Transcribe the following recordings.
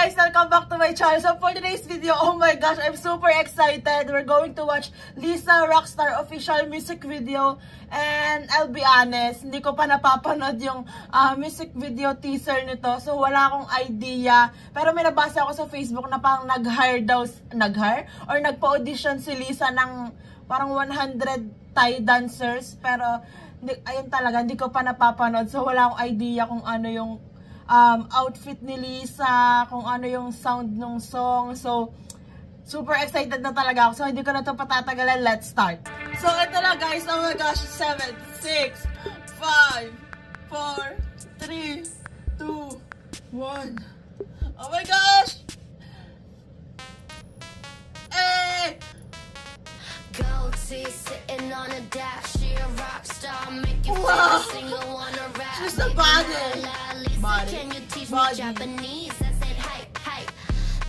guys, welcome back to my channel. So for today's video, oh my gosh, I'm super excited. We're going to watch Lisa Rockstar official music video. And I'll be honest, hindi ko pa napapanood yung music video teaser nito. So wala akong idea. Pero may nabasa ako sa Facebook na parang nag-hire or nagpa-audition si Lisa ng parang 100 Thai dancers. Pero ayun talaga, hindi ko pa napapanood. So wala akong idea kung ano yung outfit ni Lisa, kung ano yung sound ng song. So, super excited na talaga ako. So, hindi ko na ito patatagalan. Let's start. So, ito na guys. Oh my gosh. 7, 6, 5, 4, 3, 2, 1. Oh my gosh! Hey! Goatee sitting on a dash, she a rock star, make you feel single, wanna rap. She's the body. Can you teach me Japanese? I said hype, hype.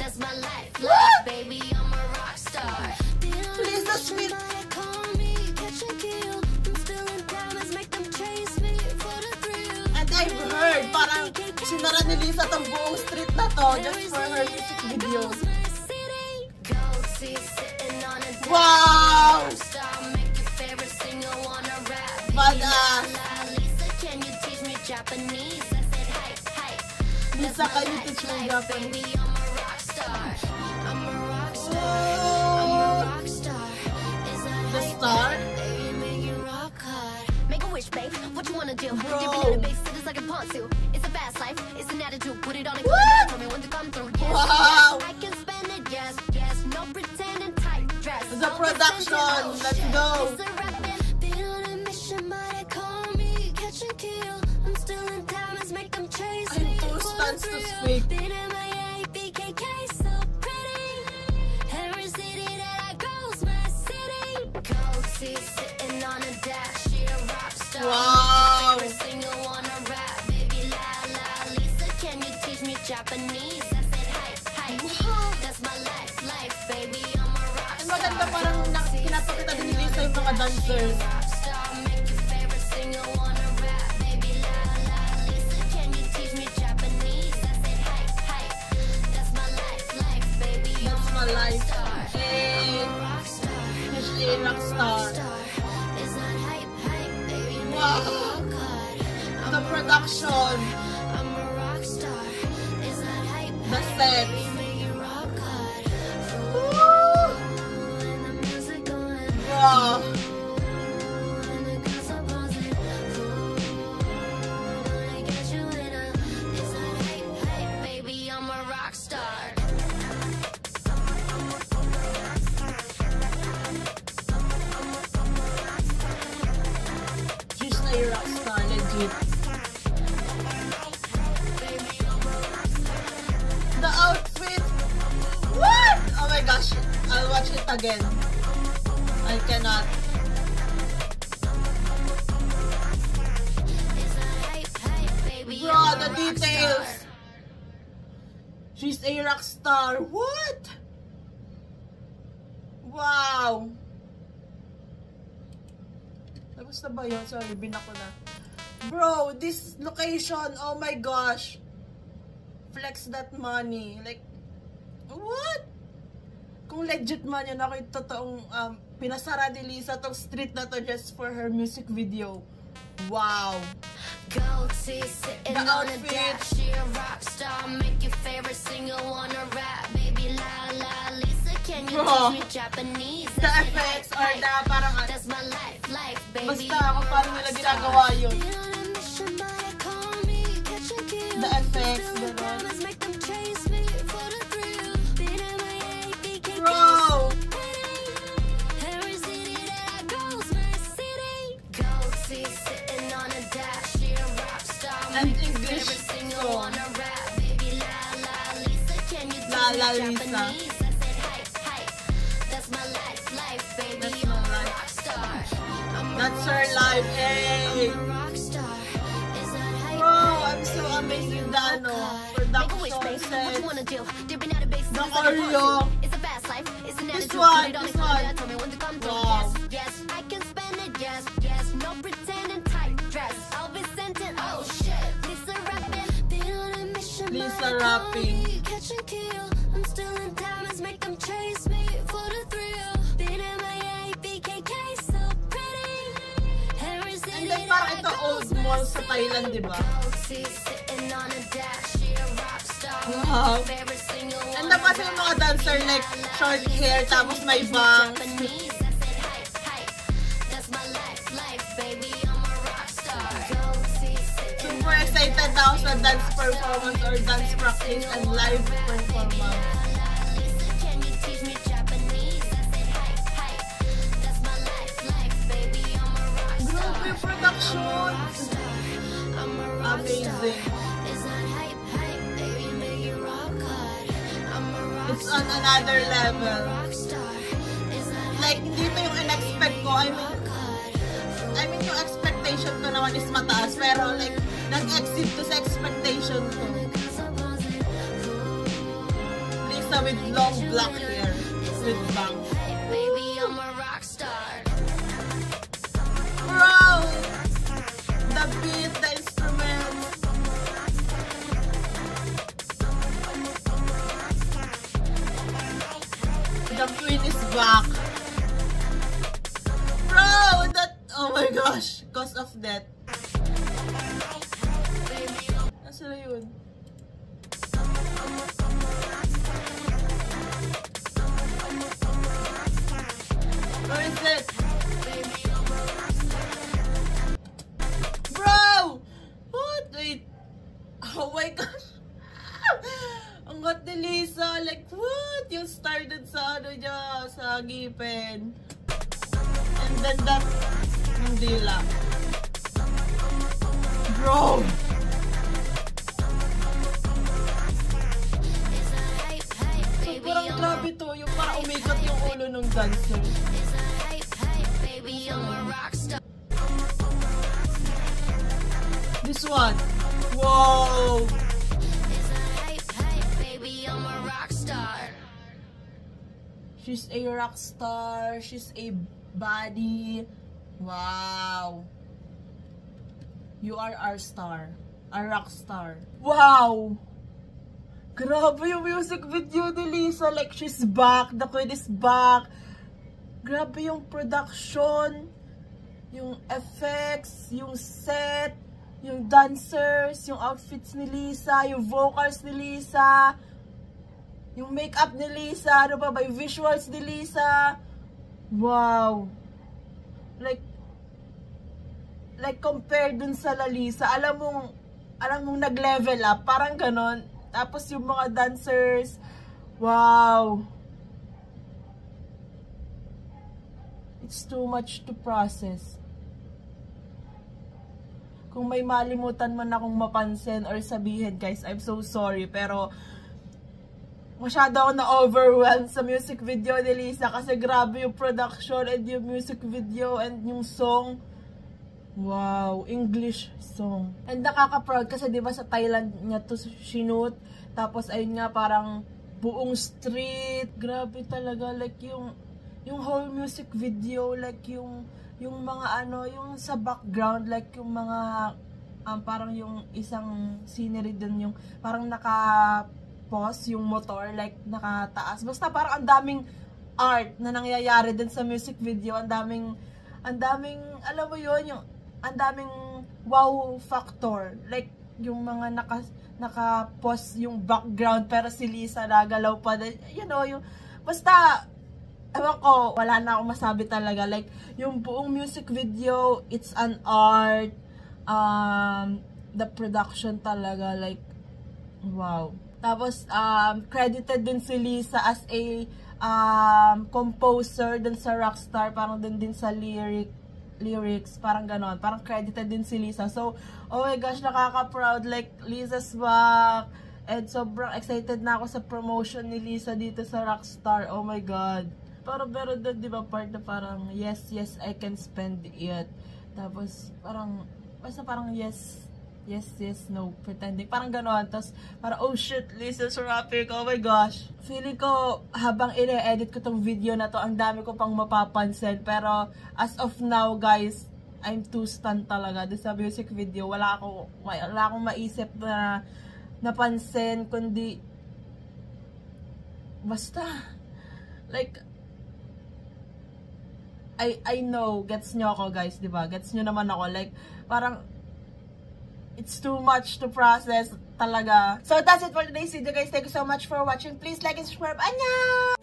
That's my life, life, baby. I'm a rock star. Please, that's sweet. Call me, catch and kill. I'm still in diamonds, make them chase me for the thrill. And I've heard, parang sinara ni Lisa tong buong street na to just for her music video. Wow! Badass! Can you teach me Japanese? I said hype, hype. Lisa, can you teach me Japanese? I'm a rock star. I'm a rock star. I'm a rock star. Is that The hype? star? Baby, make it rock hard. Make a wish, babe. What you wanna do? Bro. Dipping in the base, it's like a ponzu. It's a fast life. It's an attitude. Put it on a What? tell me when to come through. Yes, Wow. yes, I can spend it. Yes, yes. No pretending tight dress. The production. Let's go. It's a rapping. Been on a mission, but they call me catch and kill. I'm still in diamonds, make them chase I'm me. too stunned to speak. Been in my BKK, so pretty. Every city that I go's my city. Goatee sitting on a dash, she a rock star. Wow. Every single wanna rap, baby la la. Lisa, can you teach me Japanese? I said hype, hype. That's my life, life, baby. I'm a rock Ang star. maganda parang pinapakita din ni Lisa yung mga dancers. Rockstar, make your favorite singer wanna rap, baby la la. Lisa, can you teach me Japanese? I said hype, hype. That's my life, life, baby. That's my life. I'm Hey, a rockstar. she's a rockstar. Is that hype, hype, baby? Make Wow. it rock hard. I'm The a production. I'm a rockstar. Is that hype, The hype, sets. baby? Make it rock hard. Woo! And the music going. Wow. And the girls are buzzing. Gonna get you in a. Is that hype, hype, baby? I'm a rock star. She's a rockstar, legit. The outfit. What? Oh my gosh. I'll watch it again. I cannot. Is that hype, hype, baby? Bro, I'm a the rock details. star. She's a rockstar. What? Wow. Tapos na ba yun? Sorry, binak ko na. Bro, this location, oh my gosh. Flex that money. Like, what? Kung legit man yun, ako yung totoong pinasara ni Lisa tong street na to just for her music video. Wow. Goatee sitting The on a outfit. dash, she a rock star, make your favorite singer wanna rap, baby la la. Lisa, can you Bro. teach me Japanese? The I said, effects hype, are the parang that's my life, life, baby. basta kung paano nila ginagawa yun. Been on a mission, but they call me catch and kill. The effects, Still in gano'n. diamonds, make them chase me for the thrill. Been in my BKK, Bro! every city that I go's my city. Goatee sitting on a dash, she a rock star. And Make your English favorite singer song. wanna rap, baby la la. Lisa, can you teach La me la, Lisa. Japanese? I said hype, hype. That's my life, life, baby. That's I'm my a life. rock star. I'm a That's rock her star. life. Hey! I'm a rock star. Is that hype? Bro, I'm so amazed with the Make a wish, production babe. What you wanna set. do? Dipping out of base, The it's like a choreo. ponzu. It's a fast life. It's an This attitude. one, Put it on this a calendar. one. Tell me when to come through. Wow. Yes, yes, I can spend it. Yes, yes. No pretending tight dress. I'll be sent in. Oh shit. Lisa rapping. Been on a mission. Lisa rapping. Catch and old mall sa Thailand, di ba? Wow. And tapos yung mga dancer like short hair, tapos may bangs. Super excited ako sa dance performance or dance practice and live performance. Grabe yung production! Amazing! It's on another level. Like, hindi ito yung in-expect ko. I mean, yung expectation ko naman is mataas. Pero like, nag-exceed to sa expectation ko. Lisa with long black hair. With bangs. Bro! The beat, the instrument. The queen is back. Bro! Oh my gosh! Cause of that. Nasaan na yun? Where is it? Bro! What? Wait. Oh my gosh. Ang got ni Lisa. Like, what? Yung started sa ano niya, sa ngipin. And then that, yung dila. Bro! Sobrang grabe to. Yung parang umikot yung ulo ng dancer. This one. Wow! She's a rock star. She's a baddie. Wow. You are our star. A rock star. Wow! Grabe yung music video ni Lisa. Like, she's back. The queen is back. Grabe yung production. Yung effects. Yung set. Yung dancers. Yung outfits ni Lisa. Yung vocals ni Lisa. Yung makeup ni Lisa. Ano ba ba? Yung visuals ni Lisa. Wow. Like compared dun sa Lalisa, alam mong nag-level up, parang ganon. Tapos yung mga dancers, wow. It's too much to process. Kung may malimutan man akong mapansin or sabihin, guys, I'm so sorry, pero masyado ako na-overwhelmed sa music video ni Lisa kasi grabe yung production and yung music video and yung song. Wow, English song. And nakaka-proud kasi 'di ba sa Thailand niya to shoot. Tapos ayun nga parang buong street. Grabe talaga like yung whole music video, like yung mga ano, yung sa background, like yung mga parang yung isang scenery dun, yung parang naka-pause yung motor, like nakataas. Basta parang ang daming art na nangyayari din sa music video. Ang daming alam mo yun, yung ang daming wow factor. Like, yung mga naka-pause yung background, pero si Lisa nagalaw pa din. You know, yung, basta, ewan ko, wala na akong masabi talaga. Like, yung buong music video, it's an art. The production talaga, like, wow. Tapos, credited din si Lisa as a composer dun sa Rockstar, parang din sa lyrics, parang ganon, parang credited din si Lisa. So, oh my gosh, nakaka-proud, like, Lisa's back, and sobrang excited na ako sa promotion ni Lisa dito sa Rockstar. Oh my god. Pero doon, di ba, part na parang, yes, I can spend it. Tapos, parang, basta parang yes, no, pretending. Parang gano'n. Tapos, parang, oh shit, Lisa's rapping. Oh my gosh. Feeling ko, habang ine-edit ko tong video na to, ang dami ko pang mapapansin. Pero, as of now, guys, I'm too stunned talaga. Doon sa music video, wala akong maisip na napansin, kundi, basta, like, I know, gets nyo ako guys, di ba? Gets nyo naman ako, like, parang, it's too much to process talaga. So that's it for today's video guys. Thank you so much for watching. Please like and subscribe. Annyeong!